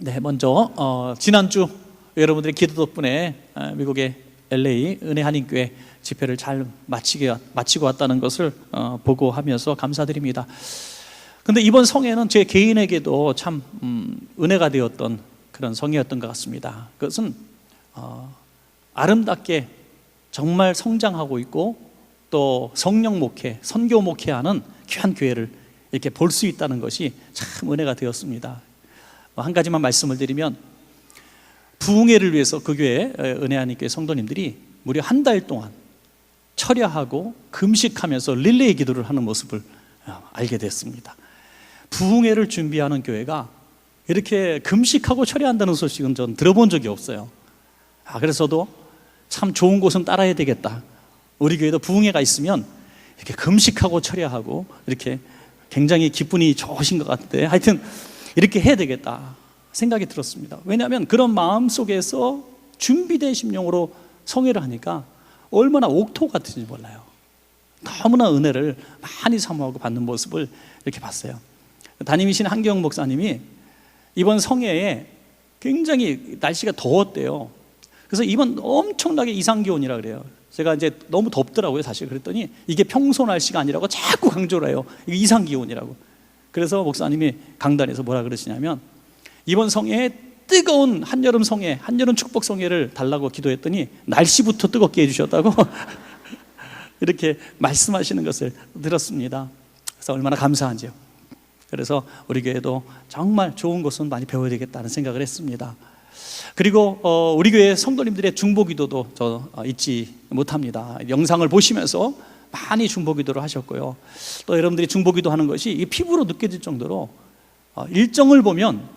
네, 먼저 지난주 여러분들의 기도 덕분에 미국의 LA 은혜 한인교회 집회를 잘 마치고 왔다는 것을 보고하면서 감사드립니다. 근데 이번 성회는 제 개인에게도 참 은혜가 되었던 그런 성회였던 것 같습니다. 그것은 아름답게 정말 성장하고 있고 또 성령 목회, 선교 목회하는 귀한 교회를 이렇게 볼 수 있다는 것이 참 은혜가 되었습니다. 한 가지만 말씀을 드리면, 부흥회를 위해서 그 교회 은혜 한인교회 성도님들이 무려 한 달 동안 철야하고 금식하면서 릴레이 기도를 하는 모습을 알게 됐습니다. 부흥회를 준비하는 교회가 이렇게 금식하고 철야한다는 소식은 전 들어본 적이 없어요. 그래서도 참 좋은 곳은 따라야 되겠다. 우리 교회도 부흥회가 있으면 이렇게 금식하고 철야하고 이렇게 굉장히 기분이 좋으신 것 같은데, 하여튼 이렇게 해야 되겠다 생각이 들었습니다. 왜냐하면 그런 마음 속에서 준비된 심령으로 성회를 하니까 얼마나 옥토 같은지 몰라요. 너무나 은혜를 많이 사모하고 받는 모습을 이렇게 봤어요. 담임이신 한경 목사님이 이번 성회에 굉장히 날씨가 더웠대요. 그래서 이번 엄청나게 이상기온이라 그래요. 제가 이제 너무 덥더라고요, 사실. 그랬더니 이게 평소 날씨가 아니라고 자꾸 강조를 해요. 이게 이상기온이라고. 그래서 목사님이 강단에서 뭐라 그러시냐면, 이번 성회에 뜨거운 한여름 성회, 한여름 축복 성회를 달라고 기도했더니 날씨부터 뜨겁게 해주셨다고 이렇게 말씀하시는 것을 들었습니다. 그래서 얼마나 감사한지요. 그래서 우리 교회도 정말 좋은 것은 많이 배워야 되겠다는 생각을 했습니다. 그리고 우리 교회 성도님들의 중보기도도 저 잊지 못합니다. 영상을 보시면서 많이 중보기도를 하셨고요. 또 여러분들이 중보기도 하는 것이 피부로 느껴질 정도로 일정을 보면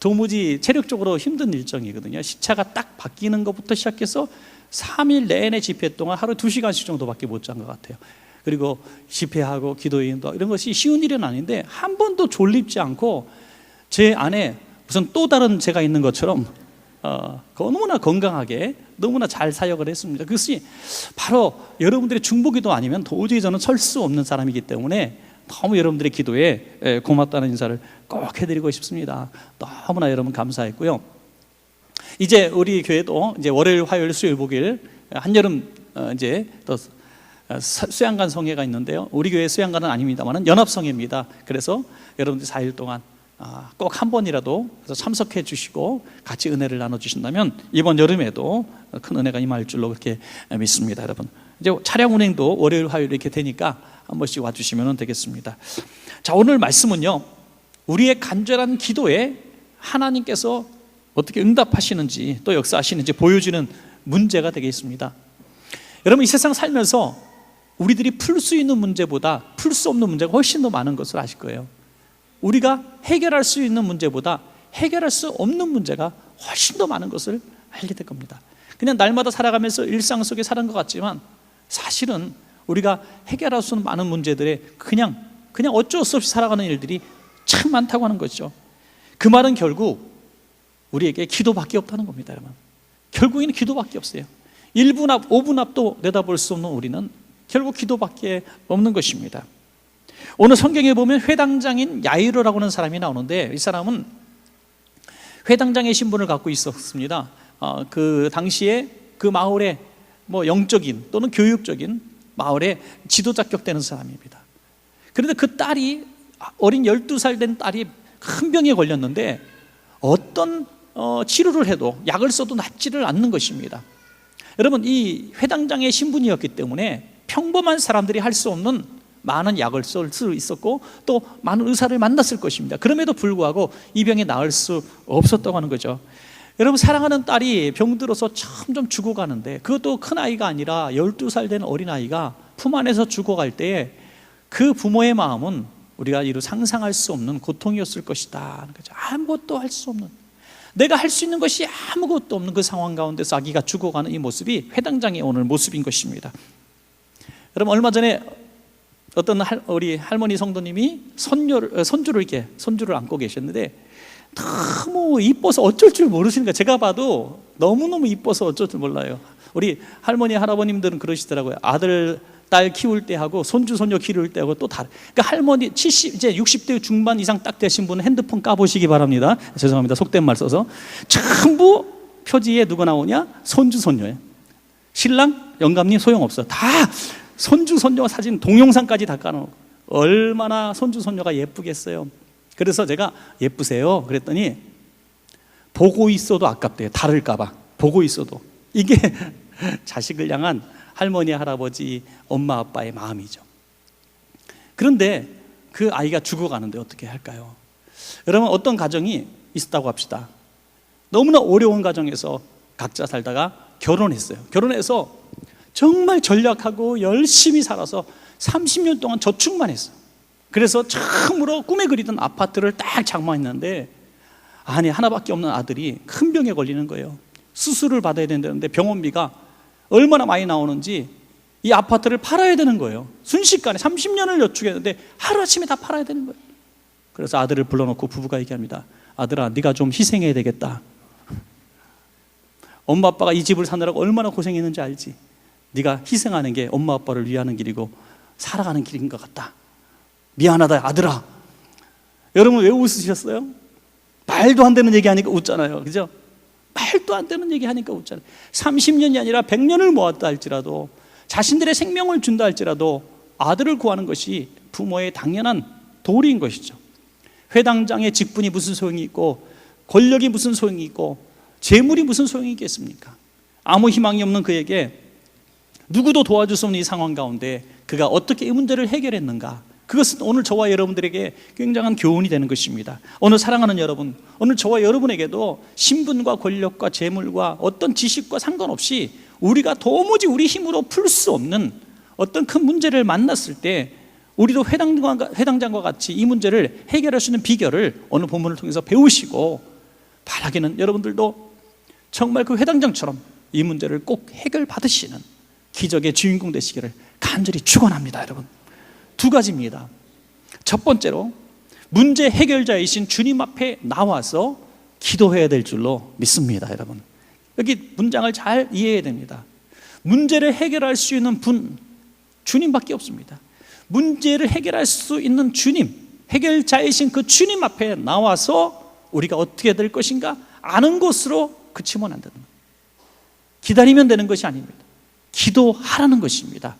도무지 체력적으로 힘든 일정이거든요. 시차가 딱 바뀌는 것부터 시작해서 3일 내내 집회 동안 하루 2시간씩 정도밖에 못 잔 것 같아요. 그리고 집회하고 기도인도 이런 것이 쉬운 일은 아닌데 한 번도 졸립지 않고 제 안에 무슨 또 다른 제가 있는 것처럼 너무나 건강하게 너무나 잘 사역을 했습니다. 그것이 바로 여러분들의 중보기도 아니면 도저히 저는 설 수 없는 사람이기 때문에 너무 여러분들의 기도에 고맙다는 인사를 꼭 해드리고 싶습니다. 너무나 여러분 감사했고요. 이제 우리 교회도 이제 월요일, 화요일, 수요일, 목요일 한여름 이제 또 수양관 성회가 있는데요. 우리 교회 수양관은 아닙니다만 연합성회입니다. 그래서 여러분들 4일 동안 꼭 한 번이라도 참석해 주시고 같이 은혜를 나눠주신다면 이번 여름에도 큰 은혜가 임할 줄로 그렇게 믿습니다. 여러분, 이제 차량 운행도 월요일, 화요일 이렇게 되니까 한 번씩 와주시면 되겠습니다. 자, 오늘 말씀은요, 우리의 간절한 기도에 하나님께서 어떻게 응답하시는지 또 역사하시는지 보여주는 문제가 되겠습니다. 여러분, 이 세상 살면서 우리들이 풀 수 있는 문제보다 풀 수 없는 문제가 훨씬 더 많은 것을 아실 거예요. 우리가 해결할 수 있는 문제보다 해결할 수 없는 문제가 훨씬 더 많은 것을 알게 될 겁니다. 그냥 날마다 살아가면서 일상 속에 사는 것 같지만 사실은 우리가 해결할 수 없는 많은 문제들에 그냥 어쩔 수 없이 살아가는 일들이 참 많다고 하는 것이죠. 그 말은 결국 우리에게 기도밖에 없다는 겁니다. 여러분, 결국에는 기도밖에 없어요. 1분 앞, 5분 앞도 내다볼 수 없는 우리는 결국 기도밖에 없는 것입니다. 오늘 성경에 보면 회당장인 야이로라고 하는 사람이 나오는데, 이 사람은 회당장의 신분을 갖고 있었습니다. 그 당시에 그 마을에 영적인 또는 교육적인 마을에 지도자격 되는 사람입니다. 그런데 그 딸이, 어린 12살 된 딸이 큰 병에 걸렸는데 어떤 치료를 해도 약을 써도 낫지를 않는 것입니다. 여러분, 이 회당장의 신분이었기 때문에 평범한 사람들이 할 수 없는 많은 약을 쓸 수 있었고 또 많은 의사를 만났을 것입니다. 그럼에도 불구하고 이 병이 나을 수 없었다고 하는 거죠. 여러분, 사랑하는 딸이 병들어서 점점 죽어가는데, 그것도 큰 아이가 아니라 12살 된 어린아이가 품 안에서 죽어갈 때에 그 부모의 마음은 우리가 이루 상상할 수 없는 고통이었을 것이다. 아무것도 할 수 없는, 내가 할 수 있는 것이 아무것도 없는 그 상황 가운데서 아기가 죽어가는 이 모습이 회당장의 오늘 모습인 것입니다. 여러분, 얼마 전에 어떤 우리 할머니 성도님이 손주를 안고 계셨는데 너무 이뻐서 어쩔 줄 모르시는 거예요. 제가 봐도 너무너무 이뻐서 어쩔 줄 몰라요. 우리 할머니 할아버님들은 그러시더라고요. 아들 딸 키울 때하고 손주 손녀 키울 때하고 또 다르. 그러니까 할머니 이제 60대 중반 이상 딱 되신 분은 핸드폰 까보시기 바랍니다. 죄송합니다. 속된 말 써서. 전부 표지에 누가 나오냐? 손주 손녀예요. 신랑 영감님 소용없어. 다 손주 손녀 사진 동영상까지 다 까놓고. 얼마나 손주 손녀가 예쁘겠어요. 그래서 제가 예쁘세요 그랬더니 보고 있어도 아깝대요. 다를까 봐. 보고 있어도. 이게 자식을 향한 할머니, 할아버지, 엄마, 아빠의 마음이죠. 그런데 그 아이가 죽어가는데 어떻게 할까요? 여러분, 어떤 가정이 있었다고 합시다. 너무나 어려운 가정에서 각자 살다가 결혼했어요. 결혼해서 정말 전략하고 열심히 살아서 30년 동안 저축만 했어요. 그래서 처음으로 꿈에 그리던 아파트를 딱 장만했는데 아니 하나밖에 없는 아들이 큰 병에 걸리는 거예요. 수술을 받아야 된다는데 병원비가 얼마나 많이 나오는지 이 아파트를 팔아야 되는 거예요. 순식간에 30년을 여축했는데 하루아침에 다 팔아야 되는 거예요. 그래서 아들을 불러놓고 부부가 얘기합니다. 아들아, 네가 좀 희생해야 되겠다. 엄마 아빠가 이 집을 사느라고 얼마나 고생했는지 알지? 네가 희생하는 게 엄마 아빠를 위하는 길이고 살아가는 길인 것 같다. 미안하다 아들아. 여러분 왜 웃으셨어요? 말도 안 되는 얘기하니까 웃잖아요. 그죠? 말도 안 되는 얘기하니까 웃잖아요. 30년이 아니라 100년을 모았다 할지라도, 자신들의 생명을 준다 할지라도 아들을 구하는 것이 부모의 당연한 도리인 것이죠. 회당장의 직분이 무슨 소용이 있고, 권력이 무슨 소용이 있고, 재물이 무슨 소용이 있겠습니까? 아무 희망이 없는 그에게 누구도 도와줄 수 없는 이 상황 가운데 그가 어떻게 이 문제를 해결했는가, 그것은 오늘 저와 여러분들에게 굉장한 교훈이 되는 것입니다. 오늘 사랑하는 여러분, 오늘 저와 여러분에게도 신분과 권력과 재물과 어떤 지식과 상관없이 우리가 도무지 우리 힘으로 풀 수 없는 어떤 큰 문제를 만났을 때 우리도 회당장과 같이 이 문제를 해결할 수 있는 비결을 오늘 본문을 통해서 배우시고, 바라기는 여러분들도 정말 그 회당장처럼 이 문제를 꼭 해결받으시는 기적의 주인공 되시기를 간절히 축원합니다. 여러분, 두 가지입니다. 첫 번째로 문제 해결자이신 주님 앞에 나와서 기도해야 될 줄로 믿습니다. 여러분, 여기 문장을 잘 이해해야 됩니다. 문제를 해결할 수 있는 분, 주님밖에 없습니다. 문제를 해결할 수 있는 주님, 해결자이신 그 주님 앞에 나와서 우리가 어떻게 될 것인가 아는 것으로 그치면 안 되는 거예요. 기다리면 되는 것이 아닙니다. 기도하라는 것입니다.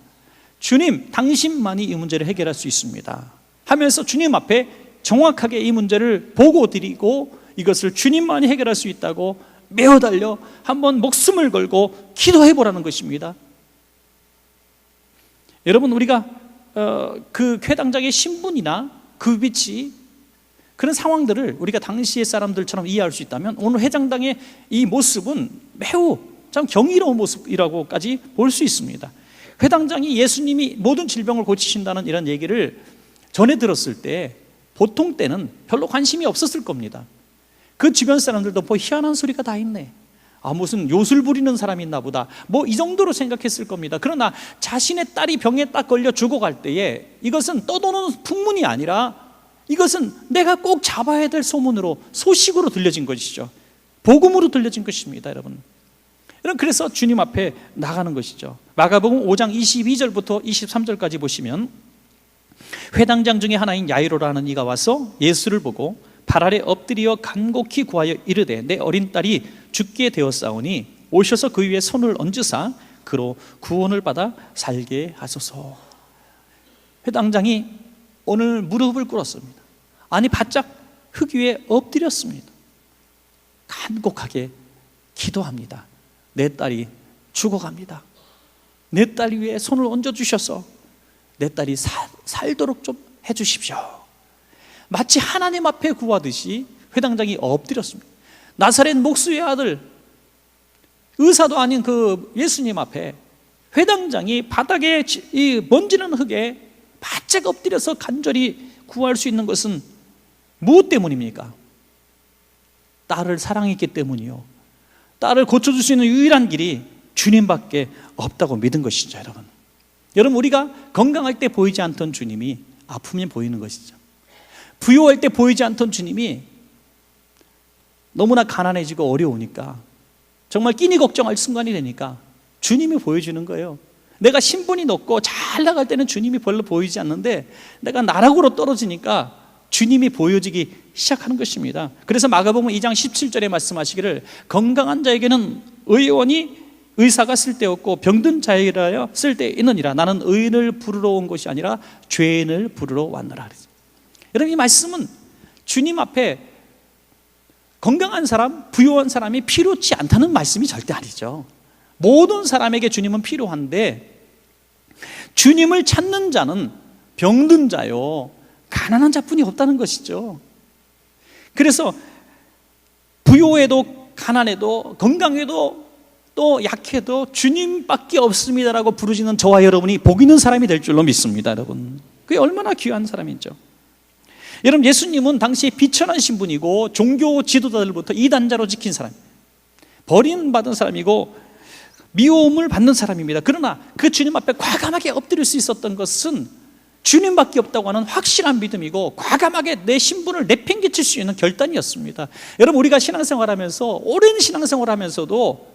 주님, 당신만이 이 문제를 해결할 수 있습니다 하면서 주님 앞에 정확하게 이 문제를 보고 드리고, 이것을 주님만이 해결할 수 있다고 매어 달려 한번 목숨을 걸고 기도해 보라는 것입니다. 여러분, 우리가 그 회당장의 신분이나 그 위치, 그런 상황들을 우리가 당시의 사람들처럼 이해할 수 있다면 오늘 회당장의 이 모습은 매우 참 경이로운 모습이라고까지 볼 수 있습니다. 회당장이 예수님이 모든 질병을 고치신다는 이런 얘기를 전해 들었을 때 보통 때는 별로 관심이 없었을 겁니다. 그 주변 사람들도 뭐 희한한 소리가 다 있네, 무슨 요술 부리는 사람이 있나 보다, 뭐 이 정도로 생각했을 겁니다. 그러나 자신의 딸이 병에 딱 걸려 죽어갈 때에 이것은 떠도는 풍문이 아니라 이것은 내가 꼭 잡아야 될 소문으로, 소식으로 들려진 것이죠. 복음으로 들려진 것입니다. 여러분, 그래서 주님 앞에 나가는 것이죠. 마가복음 5장 22절부터 23절까지 보시면, 회당장 중에 하나인 야이로라는 이가 와서 예수를 보고 발 아래 엎드려 간곡히 구하여 이르되, 내 어린 딸이 죽게 되었사오니 오셔서 그 위에 손을 얹으사 그로 구원을 받아 살게 하소서. 회당장이 오늘 무릎을 꿇었습니다. 아니 바짝 흙 위에 엎드렸습니다. 간곡하게 기도합니다. 내 딸이 죽어갑니다. 내 딸 위에 손을 얹어주셔서 내 딸이 살도록 좀 해주십시오. 마치 하나님 앞에 구하듯이 회당장이 엎드렸습니다. 나사렛 목수의 아들, 의사도 아닌 그 예수님 앞에 회당장이 바닥에 이 번지는 흙에 바짝 엎드려서 간절히 구할 수 있는 것은 무엇 때문입니까? 딸을 사랑했기 때문이요. 딸을 고쳐줄 수 있는 유일한 길이 주님밖에 없다고 믿은 것이죠. 여러분, 우리가 건강할 때 보이지 않던 주님이 아프면 보이는 것이죠. 부유할 때 보이지 않던 주님이 너무나 가난해지고 어려우니까, 정말 끼니 걱정할 순간이 되니까 주님이 보여주는 거예요. 내가 신분이 높고 잘 나갈 때는 주님이 별로 보이지 않는데 내가 나락으로 떨어지니까 주님이 보여지기 시작하는 것입니다. 그래서 마가복음 2장 17절에 말씀하시기를 건강한 자에게는 의사가 쓸데없고 병든 자에게라야 쓸데있느니라. 나는 의인을 부르러 온 것이 아니라 죄인을 부르러 왔노라. 여러분, 이 말씀은 주님 앞에 건강한 사람, 부유한 사람이 필요치 않다는 말씀이 절대 아니죠. 모든 사람에게 주님은 필요한데 주님을 찾는 자는 병든 자요 가난한 자뿐이 없다는 것이죠. 그래서 부요해도 가난해도 건강해도 또 약해도 주님밖에 없습니다라고 부르시는 저와 여러분이 복 있는 사람이 될 줄로 믿습니다. 여러분, 그게 얼마나 귀한 사람이죠. 여러분, 예수님은 당시 비천하신 분이고 종교 지도자들부터 이단자로 지킨 사람, 버림받은 사람이고 미움을 받는 사람입니다. 그러나 그 주님 앞에 과감하게 엎드릴 수 있었던 것은 주님밖에 없다고 하는 확실한 믿음이고 과감하게 내 신분을 내팽개칠 수 있는 결단이었습니다. 여러분, 우리가 신앙생활하면서 오랜 신앙생활하면서도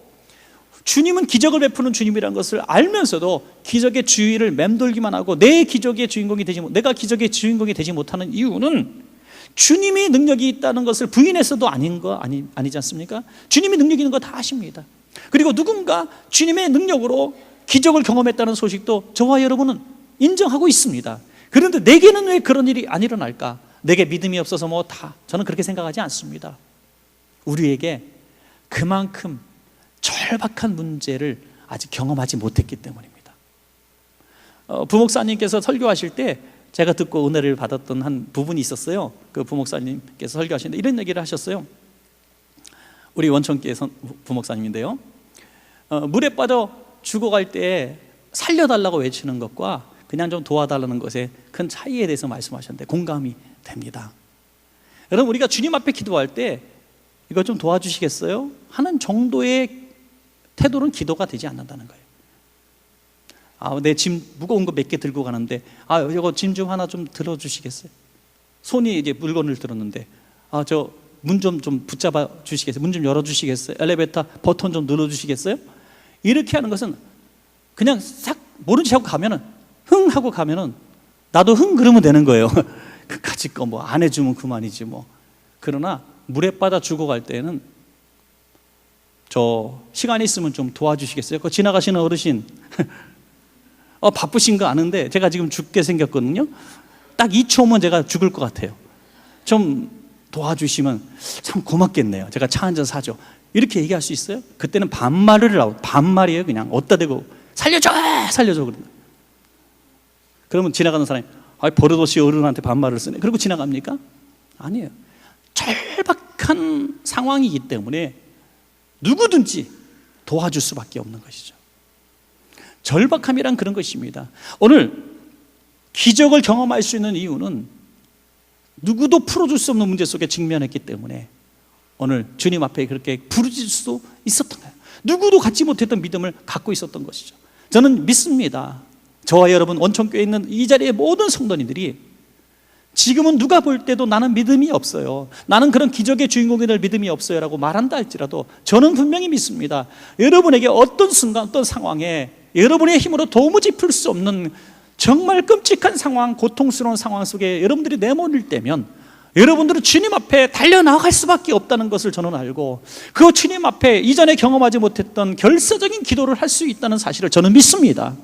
주님은 기적을 베푸는 주님이라는 것을 알면서도 기적의 주위를 맴돌기만 하고 내가 기적의 주인공이 되지 못하는 이유는 주님이 능력이 있다는 것을 부인해서도 아니지 않습니까? 주님이 능력이 있는 거 다 아십니다. 그리고 누군가 주님의 능력으로 기적을 경험했다는 소식도 저와 여러분은 인정하고 있습니다. 그런데 내게는 왜 그런 일이 안 일어날까? 내게 믿음이 없어서 저는 그렇게 생각하지 않습니다. 우리에게 그만큼 절박한 문제를 아직 경험하지 못했기 때문입니다. 부목사님께서 설교하실 때 제가 듣고 은혜를 받았던 한 부분이 있었어요. 그 부목사님께서 설교하시는데 이런 얘기를 하셨어요. 우리 원천교회 부목사님인데요, 물에 빠져 죽어갈 때 살려달라고 외치는 것과 그냥 좀 도와달라는 것에 큰 차이에 대해서 말씀하셨는데 공감이 됩니다. 여러분, 우리가 주님 앞에 기도할 때 이거 좀 도와주시겠어요? 하는 정도의 태도는 기도가 되지 않는다는 거예요. 내 짐 무거운 거 몇 개 들고 가는데 이거 짐 좀 하나 좀 들어주시겠어요? 손이 이제 물건을 들었는데 저 문 좀 붙잡아 주시겠어요? 문 좀 열어주시겠어요? 엘리베이터 버튼 좀 눌러주시겠어요? 이렇게 하는 것은 그냥 싹 모른 척 하고 가면은 흥 하고 가면은 나도 흥 그러면 되는 거예요. 그까짓 거 뭐 안 해주면 그만이지 뭐. 그러나 물에 빠져 죽어갈 때는 저 시간이 있으면 좀 도와주시겠어요? 그 지나가시는 어르신 바쁘신 거 아는데 제가 지금 죽게 생겼거든요. 딱 2초면 제가 죽을 것 같아요. 좀 도와주시면 참 고맙겠네요. 제가 차 한 잔 사죠. 이렇게 얘기할 수 있어요? 그때는 반말이에요. 그냥 어디다 대고 살려줘 그런다. 그러면 지나가는 사람이 버릇없이 어른한테 반말을 쓰네. 그리고 지나갑니까? 아니에요. 절박한 상황이기 때문에 누구든지 도와줄 수밖에 없는 것이죠. 절박함이란 그런 것입니다. 오늘 기적을 경험할 수 있는 이유는 누구도 풀어줄 수 없는 문제 속에 직면했기 때문에 오늘 주님 앞에 그렇게 부르질 수 있었던 거예요. 누구도 갖지 못했던 믿음을 갖고 있었던 것이죠. 저는 믿습니다. 저와 여러분 원천교회에 있는 이 자리의 모든 성도님들이 지금은 누가 볼 때도 나는 믿음이 없어요, 나는 그런 기적의 주인공이 될 믿음이 없어요 라고 말한다 할지라도 저는 분명히 믿습니다. 여러분에게 어떤 순간 어떤 상황에 여러분의 힘으로 도무지 풀 수 없는 정말 끔찍한 상황, 고통스러운 상황 속에 여러분들이 내몰릴 때면 여러분들은 주님 앞에 달려나갈 수밖에 없다는 것을 저는 알고 그 주님 앞에 이전에 경험하지 못했던 결사적인 기도를 할 수 있다는 사실을 저는 믿습니다.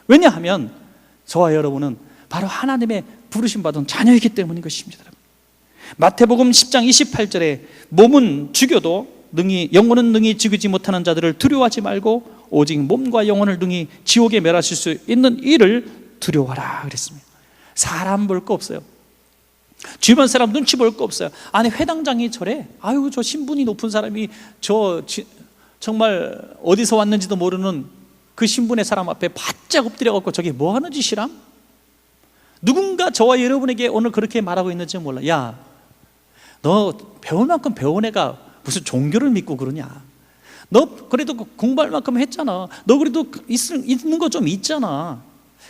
왜냐하면 저와 여러분은 바로 하나님의 부르심 받은 자녀이기 때문인 것입니다. 마태복음 10장 28절에 몸은 죽여도 영혼은 능히 죽이지 못하는 자들을 두려워하지 말고 오직 몸과 영혼을 능히 지옥에 멸하실 수 있는 이를 두려워하라 그랬습니다. 사람 볼 거 없어요. 주변 사람 눈치 볼 거 없어요. 아니 회당장이 저래? 저 신분이 높은 사람이 정말 어디서 왔는지도 모르는 그 신분의 사람 앞에 바짝 엎드려갖고 저게 뭐 하는 짓이람? 누군가 저와 여러분에게 오늘 그렇게 말하고 있는지 몰라. 야, 너 배울 만큼 배운 애가 무슨 종교를 믿고 그러냐? 너 그래도 공부할 만큼 했잖아. 너 그래도 있는 거 좀 있잖아.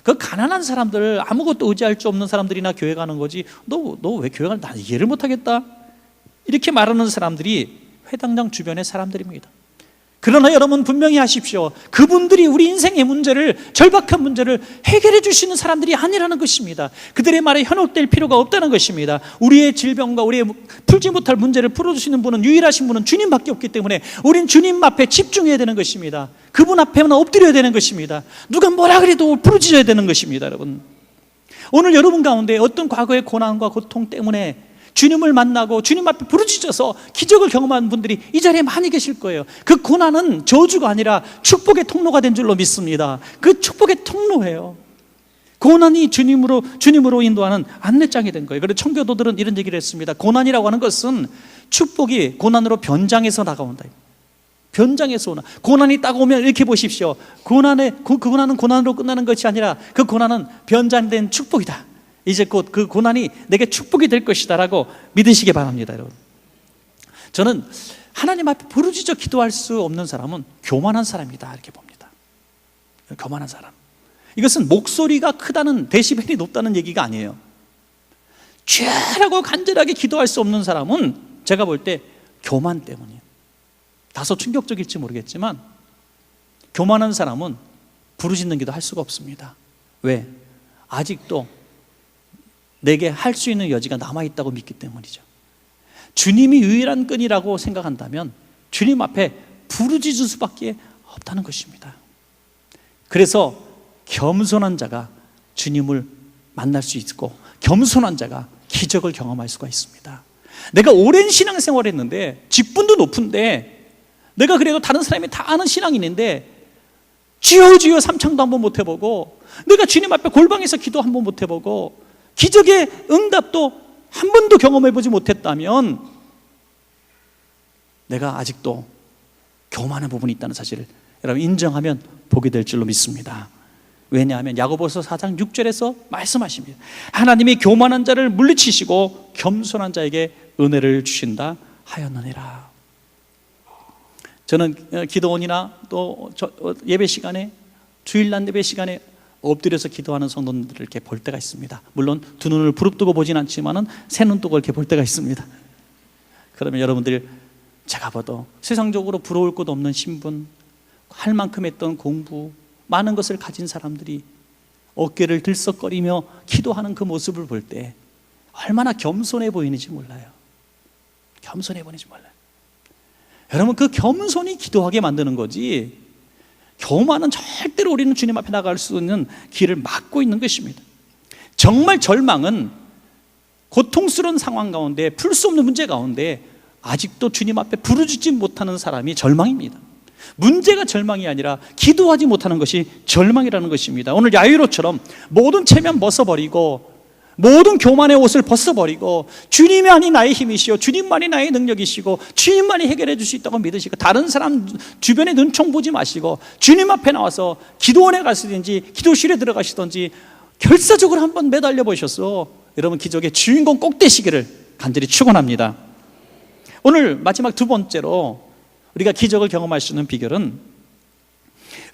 그 가난한 사람들, 아무것도 의지할 수 없는 사람들이나 교회 가는 거지. 너 왜 교회 가는? 나 이해를 못하겠다. 이렇게 말하는 사람들이 회당장 주변의 사람들입니다. 그러나 여러분 분명히 하십시오. 그분들이 우리 인생의 문제를, 절박한 문제를 해결해 주시는 사람들이 아니라는 것입니다. 그들의 말에 현혹될 필요가 없다는 것입니다. 우리의 질병과 우리의 풀지 못할 문제를 풀어주시는 분은, 유일하신 분은 주님밖에 없기 때문에 우린 주님 앞에 집중해야 되는 것입니다. 그분 앞에만 엎드려야 되는 것입니다. 누가 뭐라 그래도 부르짖어야 되는 것입니다. 여러분, 오늘 여러분 가운데 어떤 과거의 고난과 고통 때문에 주님을 만나고 주님 앞에 부르짖어서 기적을 경험한 분들이 이 자리에 많이 계실 거예요. 그 고난은 저주가 아니라 축복의 통로가 된 줄로 믿습니다. 그 축복의 통로예요. 고난이 주님으로 인도하는 안내장이 된 거예요. 그래서 청교도들은 이런 얘기를 했습니다. 고난이라고 하는 것은 축복이 고난으로 변장해서 나가온다. 변장해서 오나. 고난이 딱 오면 이렇게 보십시오. 그 고난은 고난으로 끝나는 것이 아니라 그 고난은 변장된 축복이다. 이제 곧 그 고난이 내게 축복이 될 것이다 라고 믿으시기 바랍니다. 여러분, 저는 하나님 앞에 부르짖어 기도할 수 없는 사람은 교만한 사람이다 이렇게 봅니다. 교만한 사람. 이것은 목소리가 크다는, 데시벨이 높다는 얘기가 아니에요. 죄라고 간절하게 기도할 수 없는 사람은 제가 볼 때 교만 때문이에요. 다소 충격적일지 모르겠지만 교만한 사람은 부르짖는 기도 할 수가 없습니다. 왜? 아직도 내게 할 수 있는 여지가 남아있다고 믿기 때문이죠. 주님이 유일한 끈이라고 생각한다면 주님 앞에 부르짖을 수밖에 없다는 것입니다. 그래서 겸손한 자가 주님을 만날 수 있고, 겸손한 자가 기적을 경험할 수가 있습니다. 내가 오랜 신앙생활을 했는데, 직분도 높은데, 내가 그래도 다른 사람이 다 아는 신앙인인데 주여 삼창도 한번 못 해보고, 내가 주님 앞에 골방에서 기도 한번 못 해보고, 기적의 응답도 한 번도 경험해보지 못했다면 내가 아직도 교만한 부분이 있다는 사실을 여러분 인정하면 복이 될 줄로 믿습니다. 왜냐하면 야고보서 4장 6절에서 말씀하십니다. 하나님이 교만한 자를 물리치시고 겸손한 자에게 은혜를 주신다 하였느니라. 저는 기도원이나 또 예배 시간에, 주일날 예배 시간에 엎드려서 기도하는 성도들을 이렇게 볼 때가 있습니다. 물론 두 눈을 부릅뜨고 보진 않지만은 새 눈 뜨고 이렇게 볼 때가 있습니다. 그러면 여러분들, 제가 봐도 세상적으로 부러울 것 없는 신분, 할 만큼 했던 공부, 많은 것을 가진 사람들이 어깨를 들썩거리며 기도하는 그 모습을 볼 때 얼마나 겸손해 보이는지 몰라요. 겸손해 보이는지 몰라요. 여러분, 그 겸손이 기도하게 만드는 거지, 교만은 절대로 우리는 주님 앞에 나갈 수 있는 길을 막고 있는 것입니다. 정말 절망은 고통스러운 상황 가운데, 풀 수 없는 문제 가운데 아직도 주님 앞에 부르짖지 못하는 사람이 절망입니다. 문제가 절망이 아니라 기도하지 못하는 것이 절망이라는 것입니다. 오늘 야이로처럼 모든 체면 벗어버리고, 모든 교만의 옷을 벗어버리고, 주님만이 나의 힘이시오, 주님만이 나의 능력이시고, 주님만이 해결해 줄 수 있다고 믿으시고, 다른 사람 주변에 눈총 보지 마시고 주님 앞에 나와서 기도원에 가시든지 기도실에 들어가시든지 결사적으로 한번 매달려 보셨어. 여러분, 기적의 주인공 꼭 되시기를 간절히 축원합니다. 오늘 마지막 두 번째로 우리가 기적을 경험할 수 있는 비결은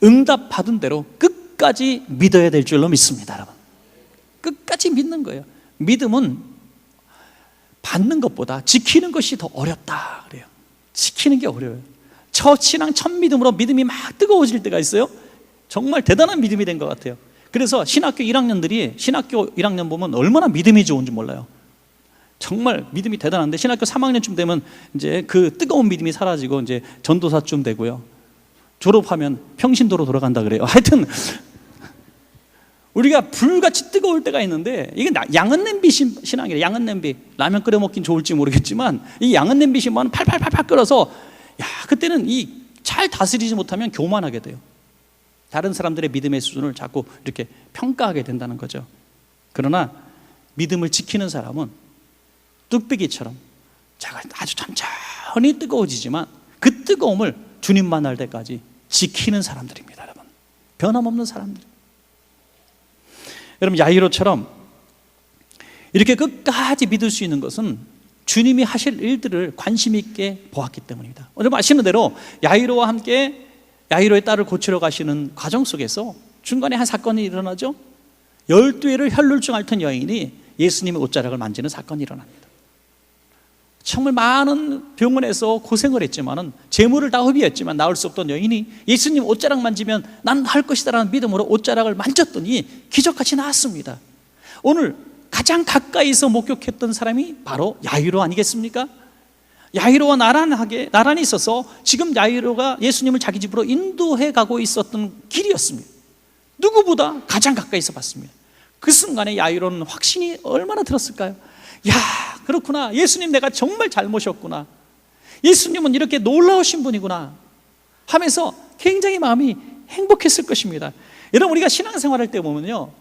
응답 받은 대로 끝까지 믿어야 될 줄로 믿습니다. 여러분, 끝까지 믿는 거예요. 믿음은 받는 것보다 지키는 것이 더 어렵다 그래요. 지키는 게 어려워요. 첫 신앙, 첫 믿음으로 믿음이 막 뜨거워질 때가 있어요. 정말 대단한 믿음이 된 것 같아요. 그래서 신학교 1학년 보면 얼마나 믿음이 좋은지 몰라요. 정말 믿음이 대단한데 신학교 3학년쯤 되면 이제 그 뜨거운 믿음이 사라지고 이제 전도사쯤 되고요. 졸업하면 평신도로 돌아간다 그래요. 하여튼 우리가 불같이 뜨거울 때가 있는데, 이게 양은 냄비 신앙이에요. 양은 냄비. 라면 끓여 먹긴 좋을지 모르겠지만 이 양은 냄비 신앙은 팔팔팔팔 끓어서, 그때는 이 잘 다스리지 못하면 교만하게 돼요. 다른 사람들의 믿음의 수준을 자꾸 이렇게 평가하게 된다는 거죠. 그러나 믿음을 지키는 사람은 뚝배기처럼 아주 천천히 뜨거워지지만 그 뜨거움을 주님 만날 때까지 지키는 사람들입니다. 여러분, 변함없는 사람들. 여러분, 야이로처럼 이렇게 끝까지 믿을 수 있는 것은 주님이 하실 일들을 관심 있게 보았기 때문입니다. 여러분 아시는 대로 야이로와 함께 야이로의 딸을 고치러 가시는 과정 속에서 중간에 한 사건이 일어나죠. 12회를 혈루증 앓던 여인이 예수님의 옷자락을 만지는 사건이 일어납니다. 정말 많은 병원에서 고생을 했지만은 재물을 다 허비했지만 나을 수 없던 여인이 예수님 옷자락 만지면 난 나을 것이다라는 믿음으로 옷자락을 만졌더니 기적같이 나았습니다. 오늘 가장 가까이서 목격했던 사람이 바로 야이로 아니겠습니까? 야이로와 나란히 있어서 지금 야이로가 예수님을 자기 집으로 인도해 가고 있었던 길이었습니다. 누구보다 가장 가까이서 봤습니다. 그 순간에 야이로는 확신이 얼마나 들었을까요? 야, 그렇구나. 예수님 내가 정말 잘 모셨구나. 예수님은 이렇게 놀라우신 분이구나 하면서 굉장히 마음이 행복했을 것입니다. 여러분, 우리가 신앙생활할 때 보면요,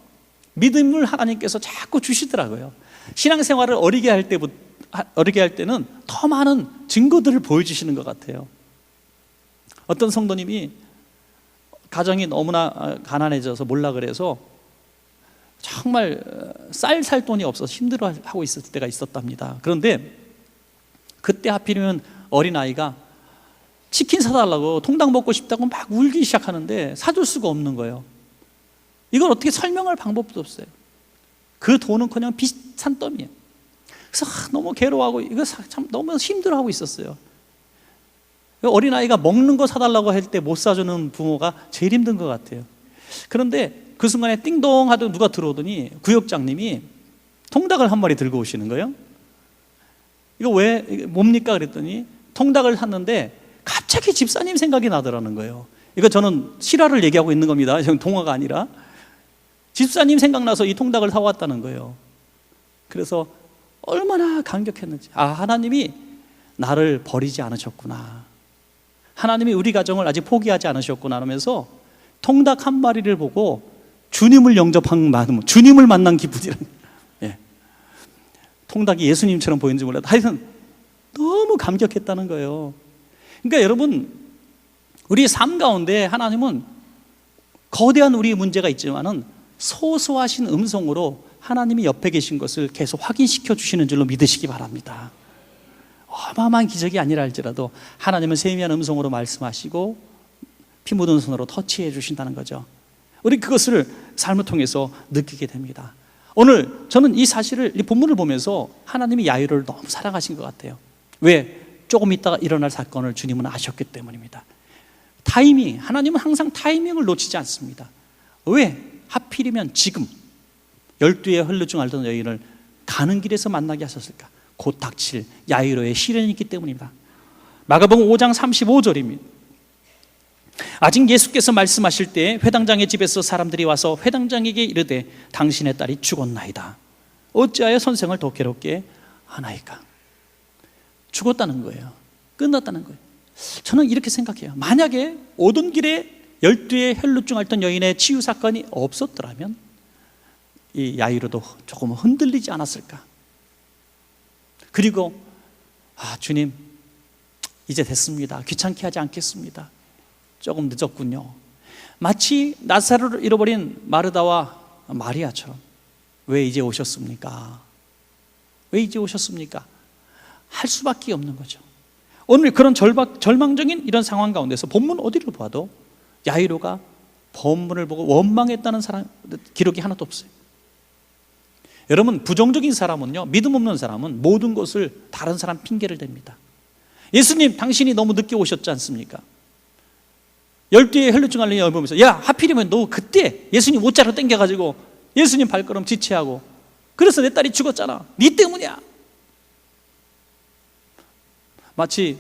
믿음을 하나님께서 자꾸 주시더라고요. 신앙생활을 어리게 할 때는 더 많은 증거들을 보여주시는 것 같아요. 어떤 성도님이 가정이 너무나 가난해져서 몰라 그래서 정말 쌀 살 돈이 없어서 힘들어하고 있을 때가 있었답니다. 그런데 그때 하필이면 어린아이가 치킨 사달라고 통닭 먹고 싶다고 막 울기 시작하는데 사줄 수가 없는 거예요. 이걸 어떻게 설명할 방법도 없어요. 그 돈은 그냥 비싼 덤이에요. 그래서 너무 괴로워하고 이거 참 너무 힘들어하고 있었어요. 어린아이가 먹는 거 사달라고 할 때 못 사주는 부모가 제일 힘든 것 같아요. 그런데 그 순간에 띵동 하던 누가 들어오더니 구역장님이 통닭을 한 마리 들고 오시는 거예요. 이거 왜 뭡니까 그랬더니 통닭을 샀는데 갑자기 집사님 생각이 나더라는 거예요. 이거 저는 실화를 얘기하고 있는 겁니다. 저는 동화가 아니라 집사님 생각나서 이 통닭을 사왔다는 거예요. 그래서 얼마나 감격했는지, 하나님이 나를 버리지 않으셨구나, 하나님이 우리 가정을 아직 포기하지 않으셨구나 하면서 통닭 한 마리를 보고 주님을 영접한 마음, 주님을 만난 기분이라는 거예요. 예. 통닭이 예수님처럼 보이는지 몰라도 하여튼 너무 감격했다는 거예요. 그러니까 여러분, 우리 삶 가운데 하나님은 거대한 우리의 문제가 있지만은 소소하신 음성으로 하나님이 옆에 계신 것을 계속 확인시켜 주시는 줄로 믿으시기 바랍니다. 어마어마한 기적이 아니라 할지라도 하나님은 세미한 음성으로 말씀하시고 피 묻은 손으로 터치해 주신다는 거죠. 우리 그것을 삶을 통해서 느끼게 됩니다. 오늘 저는 이 사실을, 이 본문을 보면서 하나님이 야이로를 너무 사랑하신 것 같아요. 왜? 조금 있다가 일어날 사건을 주님은 아셨기 때문입니다. 타이밍, 하나님은 항상 타이밍을 놓치지 않습니다. 왜? 하필이면 지금 12의 혈루증 앓던 여인을 가는 길에서 만나게 하셨을까? 곧 닥칠 야이로의 시련이 있기 때문입니다. 마가복음 5장 35절입니다. 아직 예수께서 말씀하실 때 회당장의 집에서 사람들이 와서 회당장에게 이르되 당신의 딸이 죽었나이다. 어찌하여 선생을 더 괴롭게 하나이까? 죽었다는 거예요. 끝났다는 거예요. 저는 이렇게 생각해요. 만약에 오던 길에 12의 혈루증 앓던 여인의 치유 사건이 없었더라면 이 야이로도 조금 흔들리지 않았을까? 그리고 주님, 이제 됐습니다. 귀찮게 하지 않겠습니다. 조금 늦었군요. 마치 나사로를 잃어버린 마르다와 마리아처럼 왜 이제 오셨습니까? 왜 이제 오셨습니까? 할 수밖에 없는 거죠. 오늘 그런 절망적인 이런 상황 가운데서 본문 어디를 봐도 야이로가 본문을 보고 원망했다는 사람 기록이 하나도 없어요. 여러분, 부정적인 사람은요, 믿음 없는 사람은 모든 것을 다른 사람 핑계를 댑니다. 예수님, 당신이 너무 늦게 오셨지 않습니까? 12의 혈루증 앓는 여인 보면서, 야, 하필이면 너 그때 예수님 옷자로 당겨가지고 예수님 발걸음 지체하고 그래서 내 딸이 죽었잖아. 네 때문이야. 마치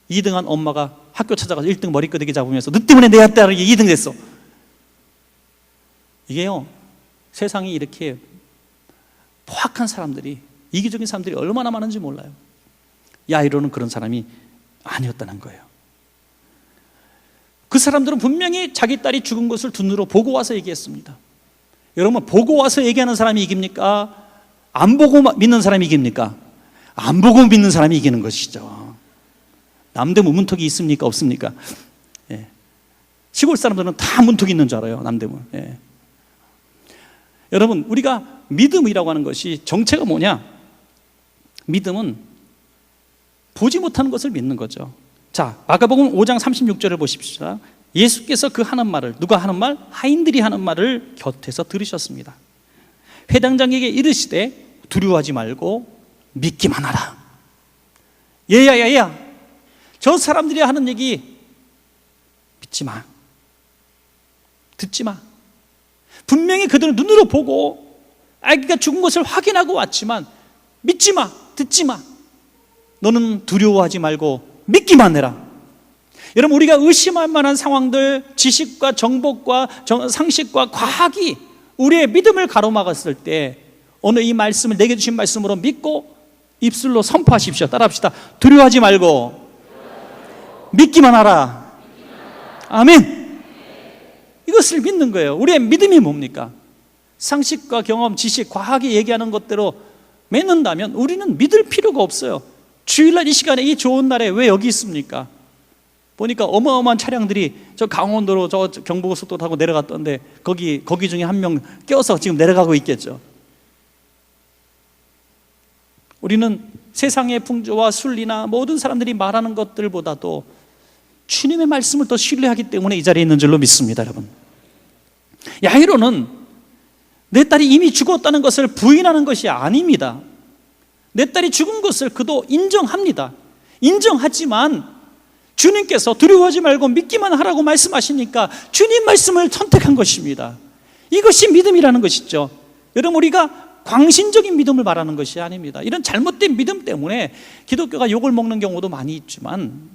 2등한 엄마가 학교 찾아가서 1등 머리끄댕이 잡으면서 너 때문에 내 딸이 2등 됐어. 이게요, 세상이 이렇게 포악한 사람들이, 이기적인 사람들이 얼마나 많은지 몰라요. 야이로는 그런 사람이 아니었다는 거예요. 그 사람들은 분명히 자기 딸이 죽은 것을 눈으로 보고 와서 얘기했습니다. 여러분, 보고 와서 얘기하는 사람이 이깁니까? 안 보고 믿는 사람이 이깁니까? 안 보고 믿는 사람이 이기는 것이죠. 남대문 문턱이 있습니까? 없습니까? 예. 시골 사람들은 다 문턱이 있는 줄 알아요. 남대문. 예. 여러분, 우리가 믿음이라고 하는 것이 정체가 뭐냐? 믿음은 보지 못하는 것을 믿는 거죠. 자, 마가복음 5장 36절을 보십시오. 예수께서 그 하는 말을, 누가 하는 말? 하인들이 하는 말을 곁에서 들으셨습니다. 회당장에게 이르시되 두려워하지 말고 믿기만 하라. 얘야, 저 사람들이 하는 얘기 믿지 마, 듣지 마. 분명히 그들은 눈으로 보고 아기가 죽은 것을 확인하고 왔지만 믿지 마, 듣지 마. 너는 두려워하지 말고 믿기만 해라. 여러분, 우리가 의심할 만한 상황들, 지식과 정복과 상식과 과학이 우리의 믿음을 가로막았을 때 오늘 이 말씀을, 내게 주신 말씀으로 믿고 입술로 선포하십시오. 따라합시다. 두려워하지 말고 믿기만 하라. 아멘. 이것을 믿는 거예요. 우리의 믿음이 뭡니까? 상식과 경험, 지식, 과학이 얘기하는 것대로 믿는다면 우리는 믿을 필요가 없어요. 주일날 이 시간에, 이 좋은 날에 왜 여기 있습니까? 보니까 어마어마한 차량들이 저 강원도로 저 경부고속도로 타고 내려갔던데 거기 중에 한 명 껴서 지금 내려가고 있겠죠. 우리는 세상의 풍조와 순리나 모든 사람들이 말하는 것들보다도 주님의 말씀을 더 신뢰하기 때문에 이 자리에 있는 줄로 믿습니다. 여러분, 야이로는 내 딸이 이미 죽었다는 것을 부인하는 것이 아닙니다. 내 딸이 죽은 것을 그도 인정합니다. 인정하지만 주님께서 두려워하지 말고 믿기만 하라고 말씀하시니까 주님 말씀을 선택한 것입니다. 이것이 믿음이라는 것이죠. 여러분, 우리가 광신적인 믿음을 말하는 것이 아닙니다. 이런 잘못된 믿음 때문에 기독교가 욕을 먹는 경우도 많이 있지만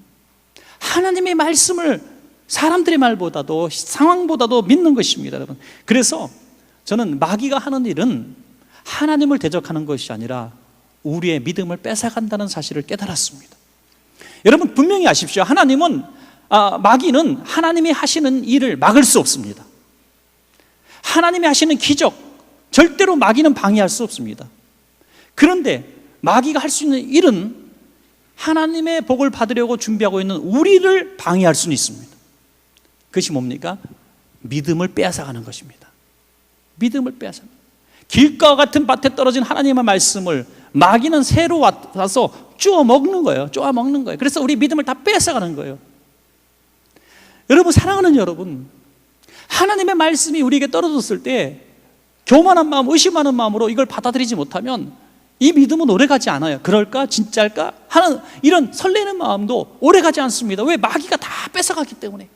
하나님의 말씀을 사람들의 말보다도 상황보다도 믿는 것입니다. 여러분, 그래서 저는 마귀가 하는 일은 하나님을 대적하는 것이 아니라 우리의 믿음을 뺏어간다는 사실을 깨달았습니다. 여러분, 분명히 아십시오. 마귀는 하나님이 하시는 일을 막을 수 없습니다. 하나님이 하시는 기적, 절대로 마귀는 방해할 수 없습니다. 그런데 마귀가 할 수 있는 일은 하나님의 복을 받으려고 준비하고 있는 우리를 방해할 수는 있습니다. 그것이 뭡니까? 믿음을 빼앗아가는 것입니다. 믿음을 빼앗아가는, 길가와 같은 밭에 떨어진 하나님의 말씀을 마귀는 새로 와서 쪼아 먹는 거예요. 그래서 우리 믿음을 다 뺏어가는 거예요. 여러분, 사랑하는 여러분, 하나님의 말씀이 우리에게 떨어졌을 때 교만한 마음, 의심하는 마음으로 이걸 받아들이지 못하면 이 믿음은 오래가지 않아요. 그럴까? 진짜일까? 하는 이런 설레는 마음도 오래가지 않습니다. 왜? 마귀가 다 뺏어가기 때문에.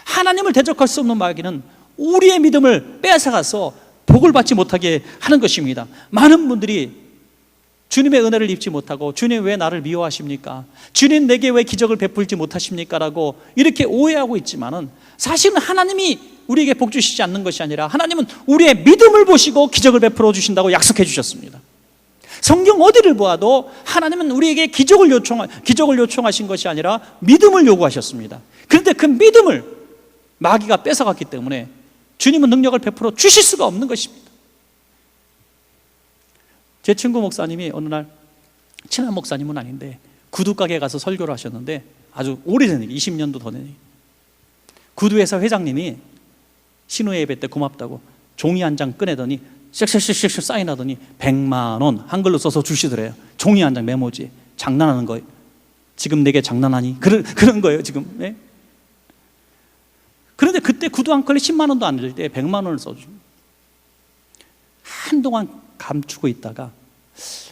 하나님을 대적할 수 없는 마귀는 우리의 믿음을 뺏어가서 복을 받지 못하게 하는 것입니다. 많은 분들이 주님의 은혜를 입지 못하고 주님 왜 나를 미워하십니까? 주님 내게 왜 기적을 베풀지 못하십니까? 라고 이렇게 오해하고 있지만은 사실은 하나님이 우리에게 복 주시지 않는 것이 아니라 하나님은 우리의 믿음을 보시고 기적을 베풀어 주신다고 약속해 주셨습니다. 성경 어디를 보아도 하나님은 우리에게 기적을 요청하신 것이 아니라 믿음을 요구하셨습니다. 그런데 그 믿음을 마귀가 뺏어갔기 때문에 주님은 능력을 베풀어 주실 수가 없는 것입니다. 제 친구 목사님이 어느 날, 친한 목사님은 아닌데 구두가게에 가서 설교를 하셨는데, 아주 오래된 얘기, 20년도 더 된 얘기. 구두회사 회장님이 신우예 예배 때 고맙다고 종이 한 장 꺼내더니 씩씩씩씩 사인하더니 100만 원 한글로 써서 주시더래요. 종이 한 장 메모지에. 장난하는 거예요. 지금 내게 장난하니? 그런 거예요 지금. 네? 그런데 그때 구두 한 컬에 10만 원도 안 될 때 100만 원을 써줍니다. 한동안 감추고 있다가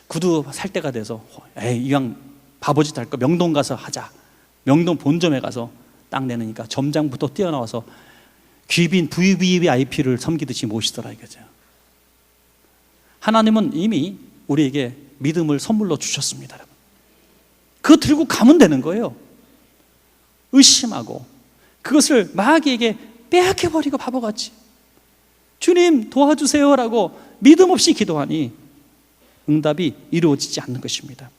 구두 살 때가 돼서 이왕 바보짓 할 거 명동 가서 하자. 명동 본점에 가서 딱 내놓으니까 점장부터 뛰어나와서 귀빈 VVIP를 섬기듯이 모시더라 이거죠. 하나님은 이미 우리에게 믿음을 선물로 주셨습니다. 여러분, 그거 들고 가면 되는 거예요. 의심하고 그것을 마귀에게 빼앗겨버리고 바보같이 주님 도와주세요라고 믿음 없이 기도하니 응답이 이루어지지 않는 것입니다.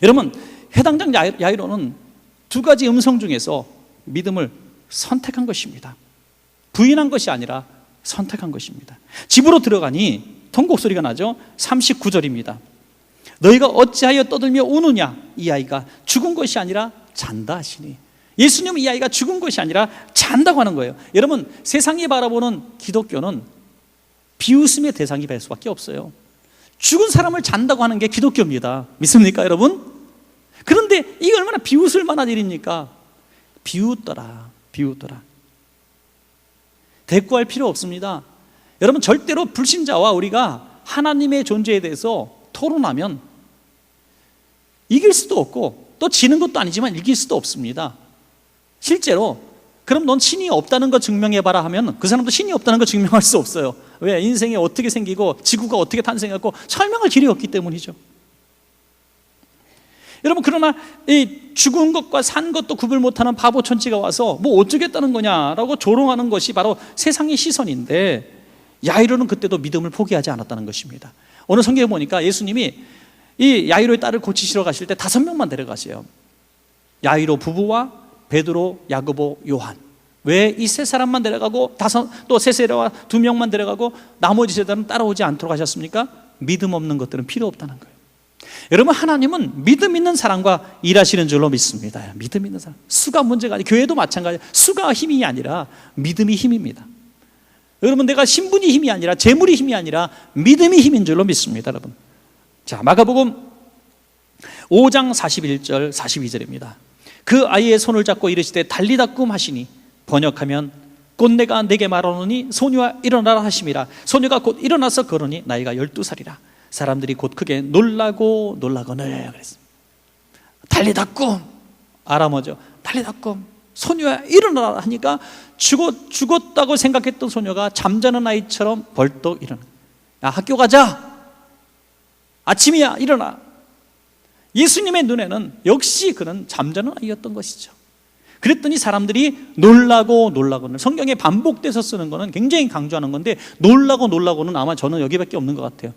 여러분, 해당장 야이로는 두 가지 음성 중에서 믿음을 선택한 것입니다. 부인한 것이 아니라 선택한 것입니다. 집으로 들어가니 통곡 소리가 나죠. 39절입니다. 너희가 어찌하여 떠들며 우느냐? 이 아이가 죽은 것이 아니라 잔다 하시니. 예수님은 이 아이가 죽은 것이 아니라 잔다고 하는 거예요. 여러분, 세상이 바라보는 기독교는 비웃음의 대상이 될 수밖에 없어요. 죽은 사람을 잔다고 하는 게 기독교입니다. 믿습니까 여러분? 그런데 이게 얼마나 비웃을 만한 일입니까? 비웃더라. 대꾸할 필요 없습니다. 여러분, 절대로 불신자와 우리가 하나님의 존재에 대해서 토론하면 이길 수도 없고 또 지는 것도 아니지만 이길 수도 없습니다. 실제로 그럼 넌 신이 없다는 거 증명해봐라 하면 그 사람도 신이 없다는 거 증명할 수 없어요. 왜? 인생이 어떻게 생기고 지구가 어떻게 탄생했고 설명할 길이 없기 때문이죠. 여러분, 그러나 이 죽은 것과 산 것도 구별 못하는 바보 천치가 와서 뭐 어쩌겠다는 거냐라고 조롱하는 것이 바로 세상의 시선인데, 야이로는 그때도 믿음을 포기하지 않았다는 것입니다. 오늘 성경에 보니까 예수님이 이 야이로의 딸을 고치시러 가실 때 5명만 데려가세요. 야이로 부부와 베드로, 야고보, 요한. 왜 이 3사람만 데려가고 또 세세라와 2명만 데려가고 나머지 세대는 따라오지 않도록 하셨습니까? 믿음 없는 것들은 필요 없다는 거예요. 여러분, 하나님은 믿음 있는 사람과 일하시는 줄로 믿습니다. 믿음 있는 사람. 수가 문제가 아니에요. 교회도 마찬가지예요. 수가 힘이 아니라 믿음이 힘입니다. 여러분, 내가 신분이 힘이 아니라 재물이 힘이 아니라 믿음이 힘인 줄로 믿습니다. 여러분, 자, 마가복음 5장 41절 42절입니다. 그 아이의 손을 잡고 이르시되 달리다 꿈 하시니, 번역하면 곧 내가 내게 말하노니 소녀아 일어나라 하심이라. 소녀가 곧 일어나서 걸으니 나이가 12살이라. 사람들이 곧 크게 놀라고 놀라거늘 그랬습니다. 달리다 꿈, 아람어죠. 달리다 꿈, 소녀야 일어나라 하니까 죽었다고 생각했던 소녀가 잠자는 아이처럼 벌떡 일어나. 야, 학교 가자, 아침이야, 일어나. 예수님의 눈에는 역시 그는 잠자는 아이였던 것이죠. 그랬더니 사람들이 놀라고 놀라고는, 성경에 반복돼서 쓰는 거는 굉장히 강조하는 건데, 놀라고 놀라고는 아마 저는 여기밖에 없는 것 같아요.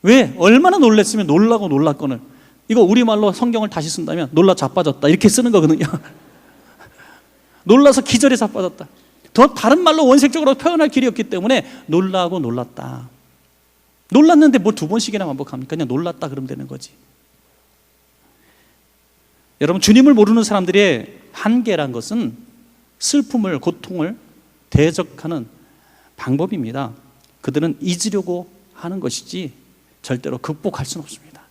왜? 얼마나 놀랬으면 놀라고 놀랐거늘. 이거 우리말로 성경을 다시 쓴다면 놀라 자빠졌다 이렇게 쓰는 거거든요. 놀라서 기절에 자빠졌다. 더 다른 말로 원색적으로 표현할 길이 없기 때문에 놀라고 놀랐다. 놀랐는데 뭐 2번씩이나 반복합니까? 그냥 놀랐다 그러면 되는 거지. 여러분, 주님을 모르는 사람들의 한계란 것은 슬픔을, 고통을 대적하는 방법입니다. 그들은 잊으려고 하는 것이지 절대로 극복할 수는 없습니다.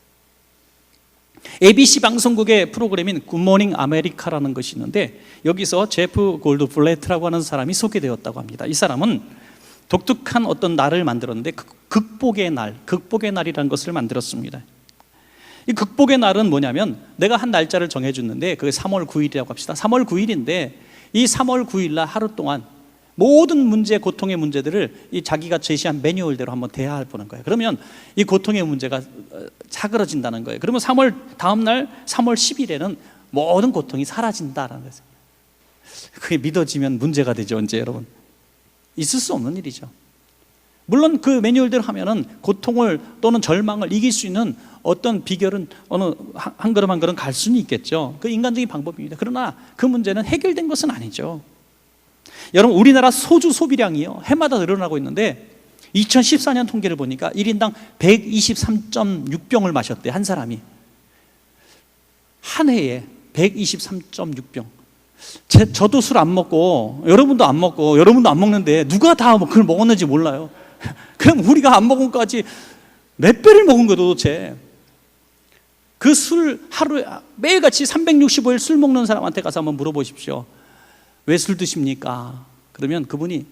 ABC 방송국의 프로그램인 굿모닝 아메리카라는 것이 있는데, 여기서 제프 골드블레트라고 하는 사람이 소개되었다고 합니다. 이 사람은 독특한 어떤 날을 만들었는데, 극복의 날이라는 것을 만들었습니다. 이 극복의 날은 뭐냐면, 내가 한 날짜를 정해줬는데 그게 3월 9일이라고 합시다. 3월 9일인데 이 3월 9일 날 하루 동안 모든 문제, 고통의 문제들을 이 자기가 제시한 매뉴얼대로 한번 대화해보는 거예요. 그러면 이 고통의 문제가 사그러진다는 거예요. 그러면 다음 날 3월 10일에는 모든 고통이 사라진다라는 거예요. 그게 믿어지면 문제가 되죠, 언제 여러분? 있을 수 없는 일이죠. 물론 그 매뉴얼대로 하면은 고통을 또는 절망을 이길 수 있는 어떤 비결은 어느 한 걸음 한 걸음 갈 수는 있겠죠. 그 인간적인 방법입니다. 그러나 그 문제는 해결된 것은 아니죠. 여러분, 우리나라 소주 소비량이요, 해마다 늘어나고 있는데 2014년 통계를 보니까 1인당 123.6병을 마셨대, 한 사람이. 한 해에 123.6병. 저도 술 안 먹고 여러분도 안 먹고 여러분도 안 먹는데 누가 다 그걸 먹었는지 몰라요. 그럼 우리가 안 먹은 것까지 몇 배를 먹은 거예요 도대체. 그 술 하루에 매일같이 365일 술 먹는 사람한테 가서 한번 물어보십시오. 왜 술 드십니까? 그러면 그분이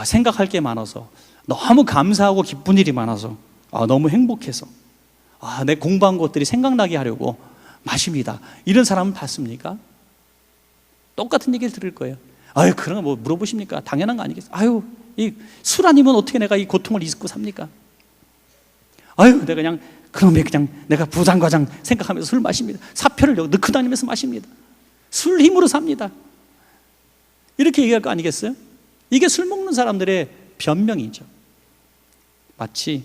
생각할 게 많아서, 너무 감사하고 기쁜 일이 많아서, 너무 행복해서, 내 공부한 것들이 생각나게 하려고 마십니다. 이런 사람은 봤습니까? 똑같은 얘기를 들을 거예요. 그런 거 뭐 물어보십니까? 당연한 거 아니겠어요? 이 술 아니면 어떻게 내가 이 고통을 잊고 삽니까? 내가 그냥 내가 부장과장 생각하면서 술 마십니다. 사표를 넣고 다니면서 마십니다. 술 힘으로 삽니다. 이렇게 얘기할 거 아니겠어요? 이게 술 먹는 사람들의 변명이죠. 마치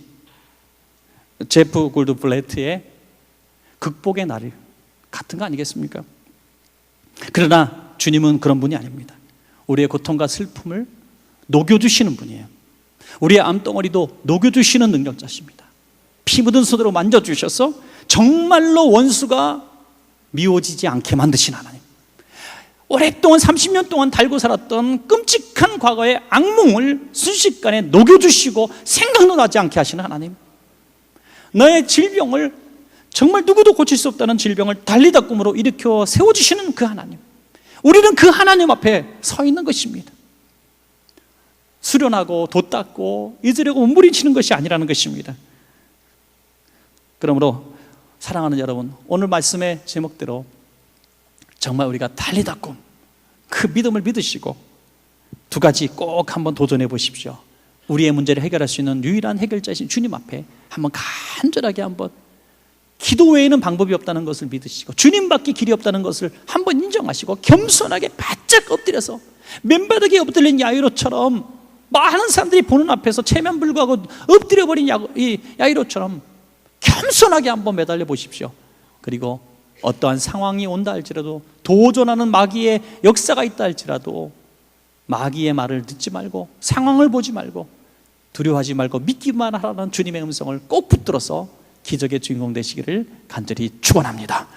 제프 골드블레트의 극복의 날 같은 거 아니겠습니까? 그러나 주님은 그런 분이 아닙니다. 우리의 고통과 슬픔을 녹여주시는 분이에요. 우리의 암덩어리도 녹여주시는 능력자십니다. 피 묻은 손으로 만져주셔서 정말로 원수가 미워지지 않게 만드신 하나님, 오랫동안 30년 동안 달고 살았던 끔찍한 과거의 악몽을 순식간에 녹여주시고 생각도 나지 않게 하시는 하나님, 너의 질병을, 정말 누구도 고칠 수 없다는 질병을 달리다 꿈으로 일으켜 세워주시는 그 하나님, 우리는 그 하나님 앞에 서 있는 것입니다. 수련하고 돛 닦고 잊으려고 몸부림치는 것이 아니라는 것입니다. 그러므로 사랑하는 여러분, 오늘 말씀의 제목대로 정말 우리가 달리다 꿈, 그 믿음을 믿으시고 두 가지 꼭 한번 도전해 보십시오. 우리의 문제를 해결할 수 있는 유일한 해결자이신 주님 앞에 한번 간절하게 한번, 기도 외에는 방법이 없다는 것을 믿으시고 주님밖에 길이 없다는 것을 한번 인정하시고 겸손하게 바짝 엎드려서 맨바닥에 엎드린 야이로처럼, 많은 사람들이 보는 앞에서 체면불구하고 엎드려버린 이 야이로처럼 겸손하게 한번 매달려 보십시오. 그리고 어떠한 상황이 온다 할지라도, 도전하는 마귀의 역사가 있다 할지라도 마귀의 말을 듣지 말고, 상황을 보지 말고, 두려워하지 말고 믿기만 하라는 주님의 음성을 꼭 붙들어서 기적의 주인공 되시기를 간절히 축원합니다.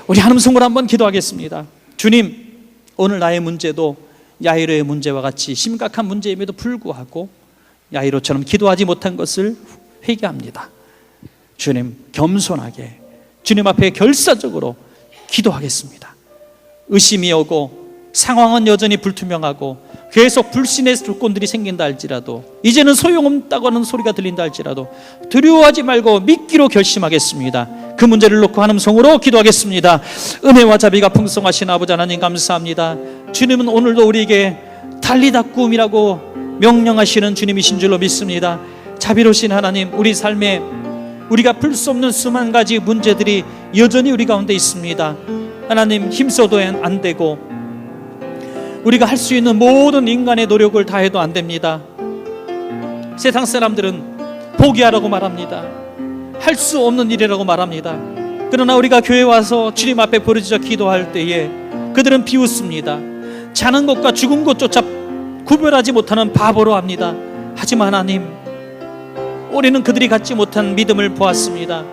우리 한 음성으로 한번 기도하겠습니다. 주님, 오늘 나의 문제도 야이로의 문제와 같이 심각한 문제임에도 불구하고 야이로처럼 기도하지 못한 것을 회개합니다. 주님, 겸손하게 주님 앞에 결사적으로 기도하겠습니다. 의심이 오고 상황은 여전히 불투명하고 계속 불신의 조건들이 생긴다 할지라도, 이제는 소용없다고 하는 소리가 들린다 할지라도 두려워하지 말고 믿기로 결심하겠습니다. 그 문제를 놓고 한 음성으로 기도하겠습니다. 은혜와 자비가 풍성하신 아버지 하나님, 감사합니다. 주님은 오늘도 우리에게 달리다 꿈이라고 명령하시는 주님이신 줄로 믿습니다. 자비로우신 하나님, 우리 삶에 우리가 풀 수 없는 수만 가지 문제들이 여전히 우리 가운데 있습니다. 하나님, 힘써도 안 되고 우리가 할 수 있는 모든 인간의 노력을 다해도 안 됩니다. 세상 사람들은 포기하라고 말합니다. 할 수 없는 일이라고 말합니다. 그러나 우리가 교회에 와서 주님 앞에 부르짖어 기도할 때에 그들은 비웃습니다. 자는 것과 죽은 것조차 구별하지 못하는 바보로 합니다. 하지만 하나님, 우리는 그들이 갖지 못한 믿음을 보았습니다.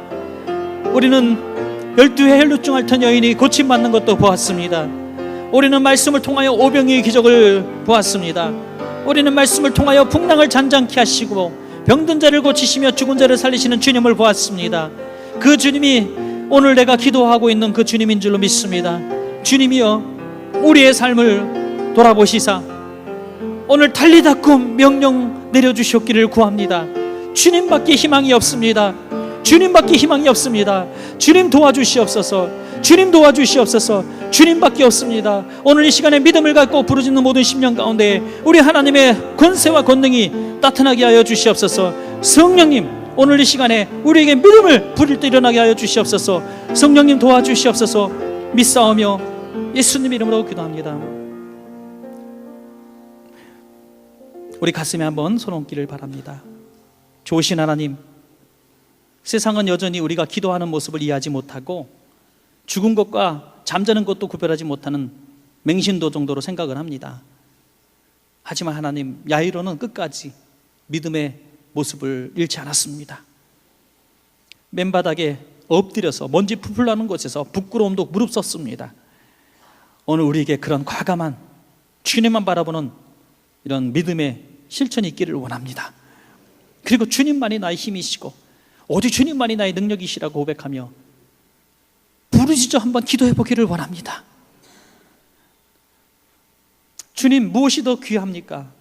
우리는 12회 혈루증 앓던 여인이 고침받는 것도 보았습니다. 우리는 말씀을 통하여 오병이의 기적을 보았습니다. 우리는 말씀을 통하여 풍랑을 잔잔케 하시고 병든 자를 고치시며 죽은 자를 살리시는 주님을 보았습니다. 그 주님이 오늘 내가 기도하고 있는 그 주님인 줄로 믿습니다. 주님이여, 우리의 삶을 돌아보시사 오늘 달리다 꿈 명령 내려주셨기를 구합니다. 주님밖에 희망이 없습니다. 주님밖에 희망이 없습니다. 주님 도와주시옵소서. 주님 도와주시옵소서. 주님밖에 없습니다. 오늘 이 시간에 믿음을 갖고 부르짖는 모든 심령 가운데 우리 하나님의 권세와 권능이 나타나게 하여 주시옵소서. 성령님, 오늘 이 시간에 우리에게 믿음을 부릴 때 일어나게 하여 주시옵소서. 성령님 도와주시옵소서. 믿사오며 예수님 이름으로 기도합니다. 우리 가슴에 한번 손 얹기를 바랍니다. 좋으신 하나님, 세상은 여전히 우리가 기도하는 모습을 이해하지 못하고 죽은 것과 잠자는 것도 구별하지 못하는 맹신도 정도로 생각을 합니다. 하지만 하나님, 야이로는 끝까지 믿음의 모습을 잃지 않았습니다. 맨바닥에 엎드려서 먼지 풀풀 나는 곳에서 부끄러움도 무릅썼습니다. 오늘 우리에게 그런 과감한 주님만 바라보는 이런 믿음의 실천이 있기를 원합니다. 그리고 주님만이 나의 힘이시고 오직 주님만이 나의 능력이시라고 고백하며 부르짖어 한번 기도해 보기를 원합니다. 주님, 무엇이 더 귀합니까?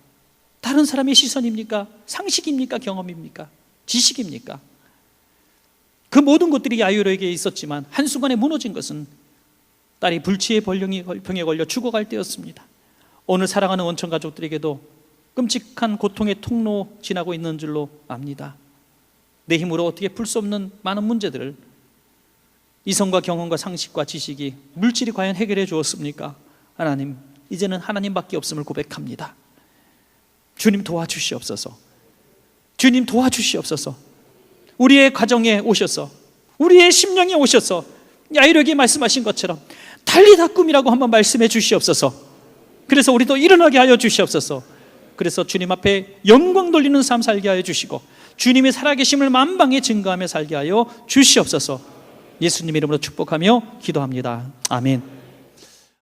다른 사람의 시선입니까? 상식입니까? 경험입니까? 지식입니까? 그 모든 것들이 야이로에게 있었지만 한순간에 무너진 것은 딸이 불치의 병에 걸려 죽어갈 때였습니다. 오늘 사랑하는 원천 가족들에게도 끔찍한 고통의 통로 지나고 있는 줄로 압니다. 내 힘으로 어떻게 풀 수 없는 많은 문제들을 이성과 경험과 상식과 지식이, 물질이 과연 해결해 주었습니까? 하나님, 이제는 하나님밖에 없음을 고백합니다. 주님 도와주시옵소서. 주님 도와주시옵소서. 우리의 가정에 오셔서, 우리의 심령에 오셔서 야이로에게 말씀하신 것처럼 달리다 꿈이라고 한번 말씀해 주시옵소서. 그래서 우리도 일어나게 하여 주시옵소서. 그래서 주님 앞에 영광 돌리는 삶 살게 하여 주시고 주님의 살아계심을 만방에 증거하며 살게 하여 주시옵소서. 예수님 이름으로 축복하며 기도합니다. 아멘.